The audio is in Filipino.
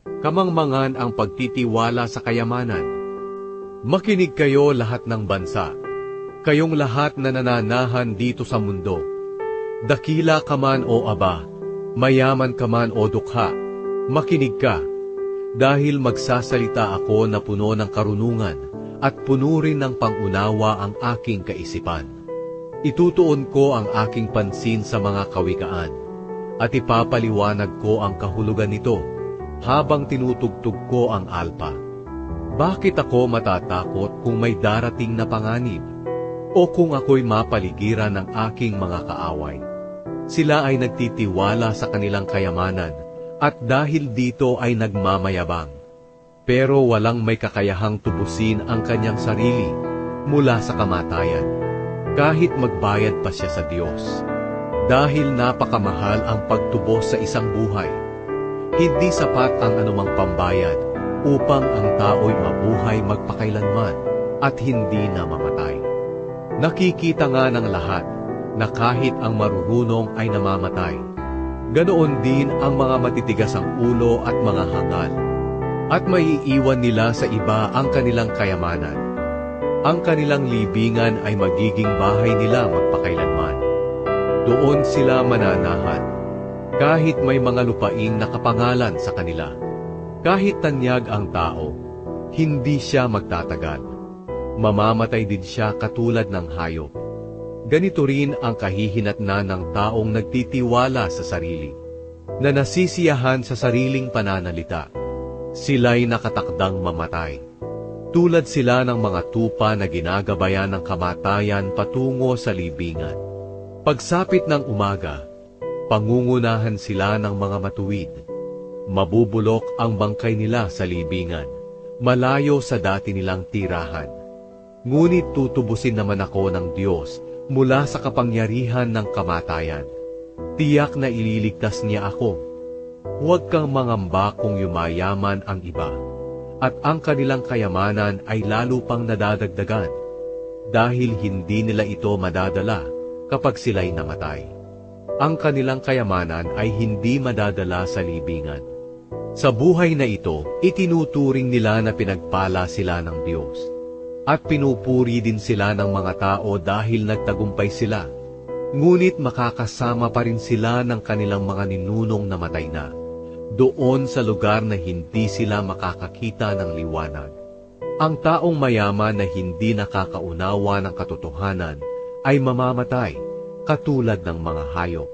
kamangmangan ang pagtitiwala sa kayamanan. Makinig kayo lahat ng bansa, kayong lahat na nananahan dito sa mundo. Dakila ka man o aba, mayaman ka man o dukha, makinig ka, dahil magsasalita ako na puno ng karunungan at puno rin ng pangunawa ang aking kaisipan. Itutuon ko ang aking pansin sa mga kawikaan at ipapaliwanag ko ang kahulugan nito habang tinutugtog ko ang alpa. Bakit ako matatakot kung may darating na panganib o kung ako'y mapaligiran ng aking mga kaaway? Sila ay nagtitiwala sa kanilang kayamanan at dahil dito ay nagmamayabang. Pero walang may kakayahang tubusin ang kanyang sarili mula sa kamatayan, kahit magbayad pa siya sa Diyos. Dahil napakamahal ang pagtubos sa isang buhay, hindi sapat ang anumang pambayad upang ang tao'y mabuhay magpakailanman at hindi na mamatay. Nakikita nga ng lahat na kahit ang marurunong ay namamatay, ganoon din ang mga matitigas ang ulo at mga hangal, at maiiwan nila sa iba ang kanilang kayamanan. Ang kanilang libingan ay magiging bahay nila magpakailanman. Doon sila mananahan, kahit may mga lupaing nakapangalan sa kanila. Kahit tanyag ang tao, hindi siya magtatagal. Mamamatay din siya katulad ng hayop. Ganito rin ang kahihinatnan ng taong nagtitiwala sa sarili, na nasisiyahan sa sariling pananalita. Sila'y nakatakdang mamatay. Tulad sila ng mga tupa na ginagabayan ng kamatayan patungo sa libingan. Pagsapit ng umaga, pangungunahan sila ng mga matuwid. Mabubulok ang bangkay nila sa libingan, malayo sa dati nilang tirahan. Ngunit tutubusin naman ako ng Diyos mula sa kapangyarihan ng kamatayan. Tiyak na ililigtas niya ako. Huwag kang mangamba kung yumayaman ang iba, at ang kanilang kayamanan ay lalo pang nadadagdagan, dahil hindi nila ito madadala kapag sila'y namatay. Ang kanilang kayamanan ay hindi madadala sa libingan. Sa buhay na ito, itinuturing nila na pinagpala sila ng Diyos, at pinupuri din sila ng mga tao dahil nagtagumpay sila. Ngunit makakasama pa rin sila ng kanilang mga ninunong namatay na, doon sa lugar na hindi sila makakakita ng liwanag. Ang taong mayaman na hindi nakakaunawa ng katotohanan ay mamamatay, katulad ng mga hayop.